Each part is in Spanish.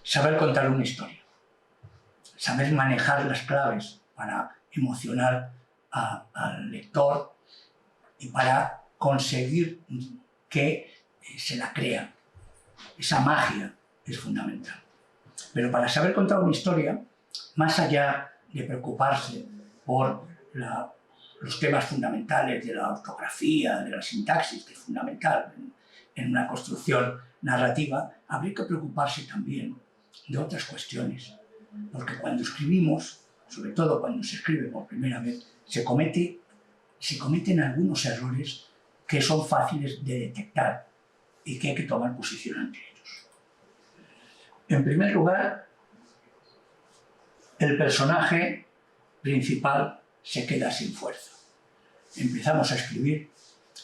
saber contar una historia, saber manejar las claves para emocionar al lector y para conseguir que se la crea. Esa magia es fundamental. Pero para saber contar una historia, más allá de preocuparse por los temas fundamentales de la ortografía, de la sintaxis, que es fundamental en una construcción narrativa, habría que preocuparse también de otras cuestiones. Porque cuando escribimos, sobre todo cuando se escribe por primera vez, se cometen algunos errores que son fáciles de detectar y que hay que tomar posición ante ellos. En primer lugar, el personaje principal se queda sin fuerza. Empezamos a escribir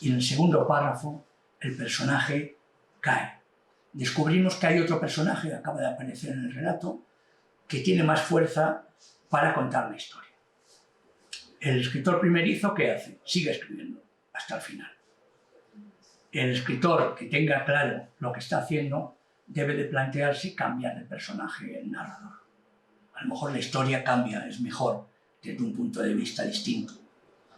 y en el segundo párrafo el personaje cae. Descubrimos que hay otro personaje que acaba de aparecer en el relato que tiene más fuerza para contar la historia. El escritor primerizo, ¿qué hace? Sigue escribiendo hasta el final. El escritor que tenga claro lo que está haciendo debe de plantearse cambiar el personaje, el narrador. A lo mejor la historia cambia, es mejor desde un punto de vista distinto.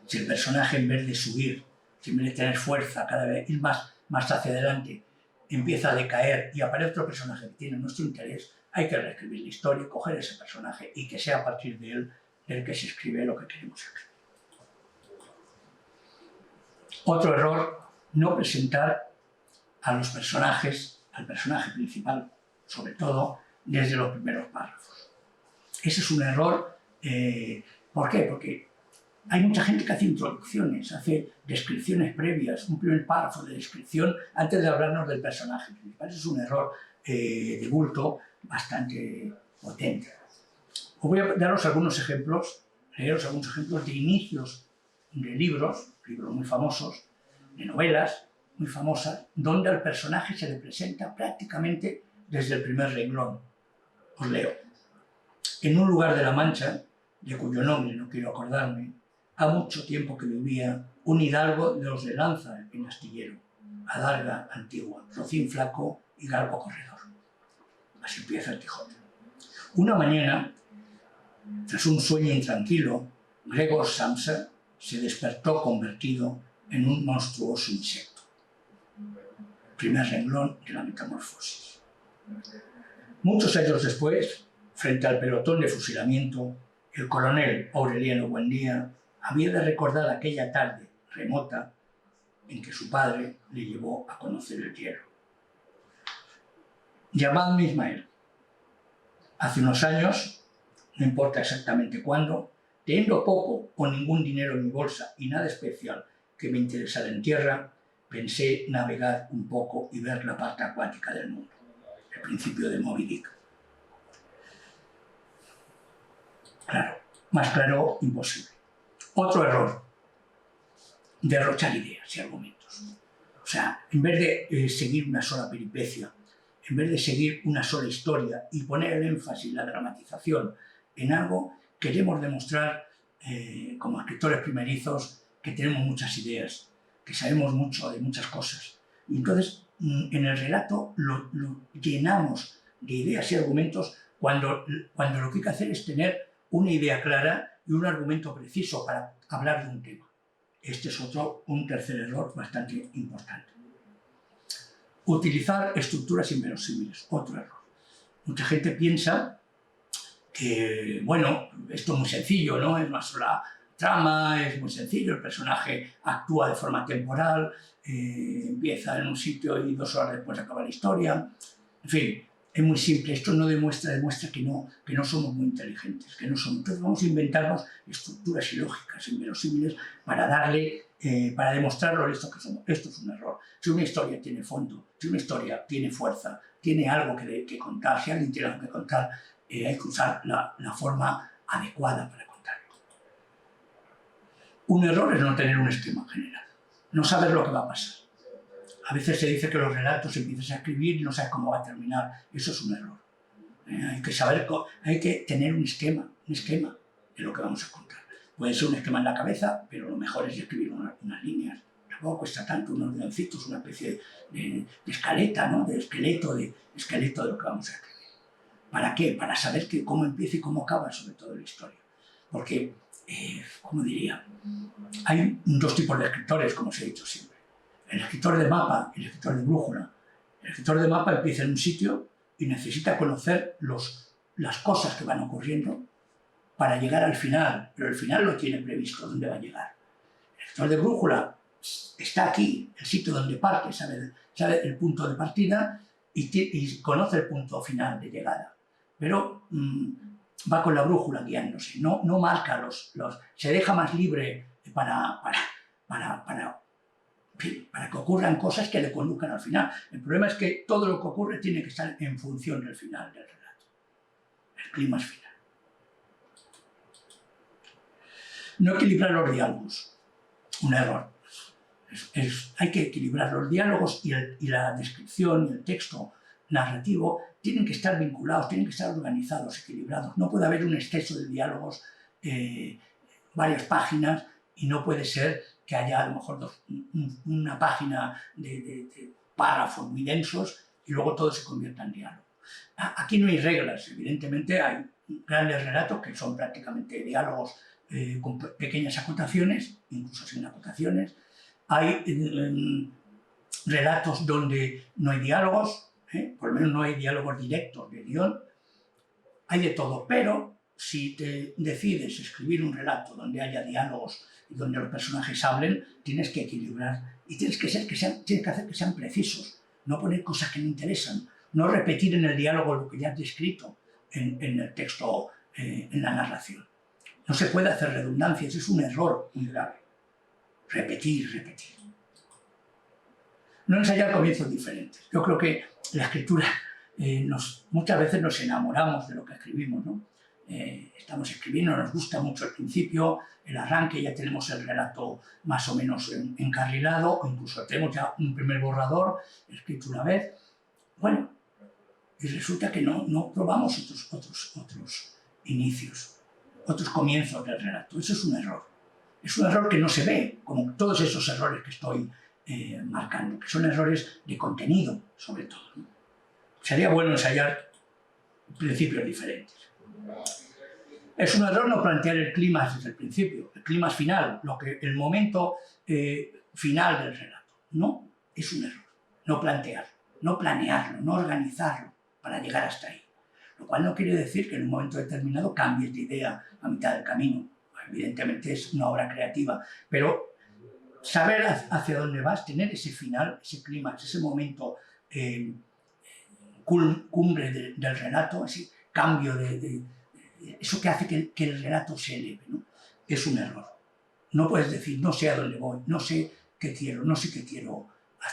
Si el personaje, en vez de subir, en vez de tener fuerza, cada vez ir más hacia adelante, empieza a decaer y aparece otro personaje que tiene nuestro interés, hay que reescribir la historia, coger ese personaje y que sea a partir de él del que se escribe lo que queremos escribir. Otro error, no presentar a los personajes, al personaje principal, sobre todo, desde los primeros párrafos. Ese es un error. ¿Por qué? Porque hay mucha gente que hace introducciones, hace descripciones previas, un primer párrafo de descripción antes de hablarnos del personaje principal. Ese es un error de bulto bastante potente. Os voy a daros algunos ejemplos, leeros algunos ejemplos de inicios de libros muy famosos, de novelas muy famosas, donde al personaje se le presenta prácticamente desde el primer renglón. Os leo. En un lugar de la Mancha, de cuyo nombre no quiero acordarme, ha mucho tiempo que vivía un hidalgo de los de lanza en astillero, adarga antigua, rocín flaco y galgo corredor. Así empieza el Quijote. Una mañana, tras un sueño intranquilo, Gregor Samsa se despertó convertido en un monstruoso insecto. Primer renglón de la metamorfosis. Muchos años después, frente al pelotón de fusilamiento, el coronel Aureliano Buendía había de recordar aquella tarde remota en que su padre le llevó a conocer el hierro. Llamadme Ismael. Hace unos años, no importa exactamente cuándo, teniendo poco o ningún dinero en mi bolsa y nada especial que me interesara en tierra, pensé navegar un poco y ver la parte acuática del mundo. El principio de Moby Dick. Claro, más claro, imposible. Otro error, derrochar ideas y argumentos. O sea, en vez de seguir una sola peripecia, en vez de seguir una sola historia y poner el énfasis, la dramatización en algo, queremos demostrar, como escritores primerizos, que tenemos muchas ideas, que sabemos mucho de muchas cosas. Y entonces, en el relato lo llenamos de ideas y argumentos cuando lo que hay que hacer es tener una idea clara y un argumento preciso para hablar de un tema. Este es un tercer error bastante importante. Utilizar estructuras inverosímiles, otro error. Mucha gente piensa que, bueno, esto es muy sencillo, ¿no? Es una sola trama, es muy sencillo, el personaje actúa de forma temporal, empieza en un sitio y 2 horas después acaba la historia. En fin, es muy simple, esto no demuestra que no somos muy inteligentes, que no somos. Entonces vamos a inventarnos estructuras ilógicas, inverosímiles, para demostrarlo esto que somos. Esto es un error. Si una historia tiene fondo, si una historia tiene fuerza, tiene algo que contar, si alguien tiene algo que contar, hay que usar la forma adecuada para contarlo. Un error es no tener un esquema general, no saber lo que va a pasar. A veces se dice que los relatos empiezas a escribir y no sabes cómo va a terminar. Eso es un error. Hay que tener un esquema de lo que vamos a contar. Puede ser un esquema en la cabeza, pero lo mejor es escribir unas líneas. Tampoco cuesta tanto, unos guioncitos, una especie de escaleta, ¿no? De esqueleto de lo que vamos a escribir. ¿Para qué? Para saber cómo empieza y cómo acaba, sobre todo, la historia. Porque, ¿cómo diría? Hay dos tipos de escritores, como os he dicho siempre. El escritor de mapa y el escritor de brújula. El escritor de mapa empieza en un sitio y necesita conocer las cosas que van ocurriendo para llegar al final, pero el final lo tiene previsto, dónde va a llegar. El escritor de brújula está aquí, el sitio donde parte, sabe el punto de partida y conoce el punto final de llegada. Pero va con la brújula guiándose, no marca se deja más libre para que ocurran cosas que le conduzcan al final. El problema es que todo lo que ocurre tiene que estar en función del final del relato. El clímax final. No equilibrar los diálogos. Un error. Hay que equilibrar los diálogos y la descripción y el texto narrativo tienen que estar vinculados, tienen que estar organizados, equilibrados. No puede haber un exceso de diálogos, varias páginas, y no puede ser que haya a lo mejor una página de párrafos muy densos y luego todo se convierta en diálogo. Aquí no hay reglas, evidentemente hay grandes relatos que son prácticamente diálogos con pequeñas acotaciones, incluso sin acotaciones. Hay relatos donde no hay diálogos, por lo menos no hay diálogos directos de guión. Hay de todo, pero si te decides escribir un relato donde haya diálogos y donde los personajes hablen, tienes que equilibrar y tienes que hacer que sean precisos, no poner cosas que no interesan, no repetir en el diálogo lo que ya has descrito en el texto, en la narración. No se puede hacer redundancias, es un error muy grave. Repetir. No ensayar comienzos diferentes. Yo creo que la escritura, muchas veces nos enamoramos de lo que escribimos, ¿no? Estamos escribiendo, nos gusta mucho el principio, el arranque, ya tenemos el relato más o menos encarrilado, o incluso tenemos ya un primer borrador escrito una vez. Bueno, y resulta que no probamos otros inicios, otros comienzos del relato. Eso es un error. Es un error que no se ve, como todos esos errores que estoy marcando, que son errores de contenido, sobre todo, ¿no? Sería bueno ensayar principios diferentes. Es un error no plantear el clímax desde el principio, el clímax final, el momento final del relato. No, es un error. No plantearlo, no planearlo, no organizarlo para llegar hasta ahí. Lo cual no quiere decir que en un momento determinado cambies de idea a mitad del camino. Evidentemente es una obra creativa, pero saber hacia dónde vas, tener ese final, ese clímax, ese momento cumbre del relato, ese cambio eso que hace que el relato se eleve, ¿no? Es un error. No puedes decir, no sé a dónde voy, no sé qué quiero,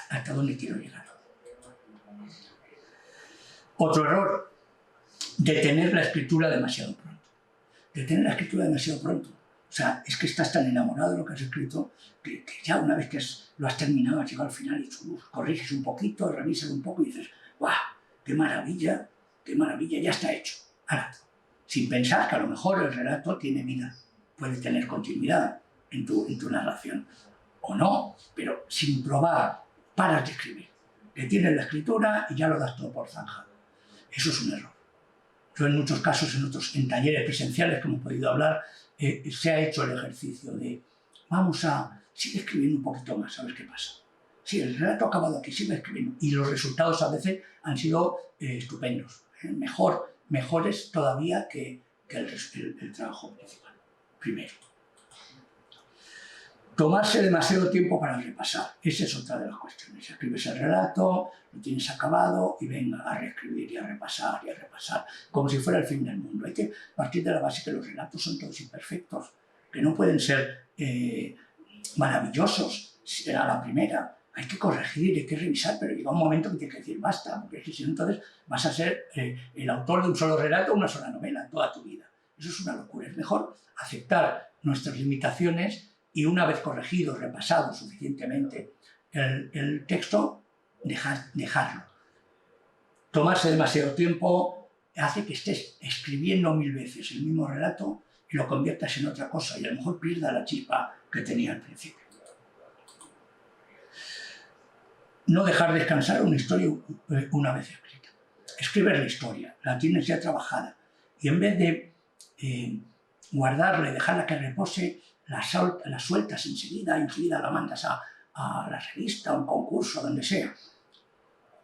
hasta dónde quiero llegar. Otro error, detener la escritura demasiado pronto. Detener la escritura demasiado pronto. O sea, es que estás tan enamorado de lo que has escrito que ya una vez que lo has terminado, has llegado al final y corriges un poquito, revisas un poco y dices, ¡guau! ¡Qué maravilla! Ya está hecho. Ahora, sin pensar que a lo mejor el relato tiene vida, puede tener continuidad en tu narración. O no, pero sin probar, paras de escribir. Detienes la escritura y ya lo das todo por zanjado. Eso es un error. Yo en muchos casos, en talleres presenciales que hemos podido hablar, se ha hecho el ejercicio de sigue escribiendo un poquito más, a ver qué pasa. Sí, el relato ha acabado aquí, sigue escribiendo. Y los resultados a veces han sido estupendos. Mejores todavía que el trabajo principal. Primero. Tomarse demasiado tiempo para repasar. Esa es otra de las cuestiones. Escribes el relato, lo tienes acabado y venga a reescribir y a repasar, como si fuera el fin del mundo. Hay que partir de la base que los relatos son todos imperfectos, que no pueden ser maravillosos a la primera. Hay que corregir, hay que revisar, pero llega un momento que tienes que decir basta, porque si no, entonces vas a ser el autor de un solo relato o una sola novela toda tu vida. Eso es una locura. Es mejor aceptar nuestras limitaciones y una vez corregido, repasado suficientemente el texto, dejarlo. Tomarse demasiado tiempo hace que estés escribiendo 1000 veces el mismo relato y lo conviertas en otra cosa y a lo mejor pierda la chispa que tenía al principio. No dejar descansar una historia una vez escrita. escribes la historia, la tienes ya trabajada, y en vez de guardarla y dejarla que repose, la sueltas enseguida la mandas a la revista, a un concurso, donde sea.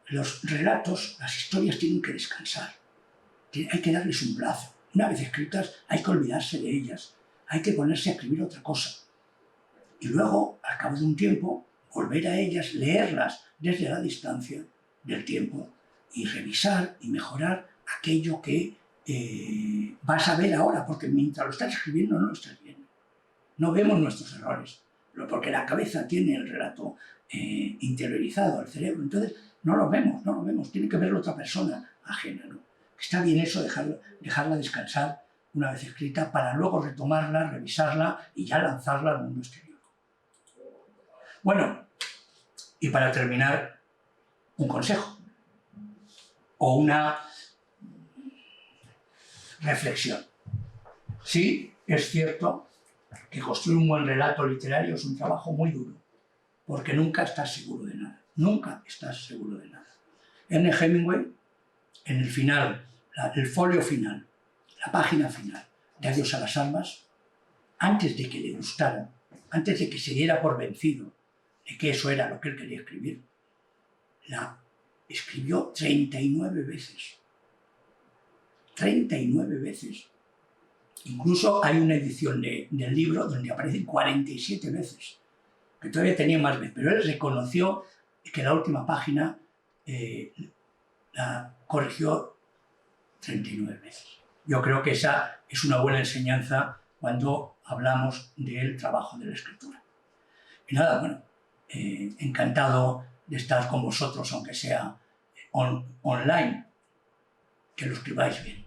Los relatos, las historias tienen que descansar, hay que darles un plazo. Una vez escritas hay que olvidarse de ellas, hay que ponerse a escribir otra cosa. Y luego, al cabo de un tiempo, volver a ellas, leerlas desde la distancia del tiempo y revisar y mejorar aquello que vas a ver ahora, porque mientras lo estás escribiendo no lo estás viendo. No vemos nuestros errores, porque la cabeza tiene el relato interiorizado al cerebro, entonces no lo vemos, tiene que verlo otra persona ajena, ¿no? Está bien eso, dejarla descansar una vez escrita para luego retomarla, revisarla y ya lanzarla al mundo exterior. Bueno, y para terminar, un consejo o una reflexión. Sí, es cierto que construir un buen relato literario es un trabajo muy duro, porque nunca estás seguro de nada, nunca estás seguro de nada. Ernest Hemingway, en el final, el folio final, la página final de Adiós a las almas, antes de que le gustara, antes de que se diera por vencido de que eso era lo que él quería escribir, la escribió 39 veces. 39 veces. Incluso hay una edición del libro donde aparecen 47 veces, que todavía tenía más veces, pero él reconoció que la última página la corrigió 39 veces. Yo creo que esa es una buena enseñanza cuando hablamos del trabajo de la escritura. Y nada, bueno, encantado de estar con vosotros, aunque sea online, que lo escribáis bien.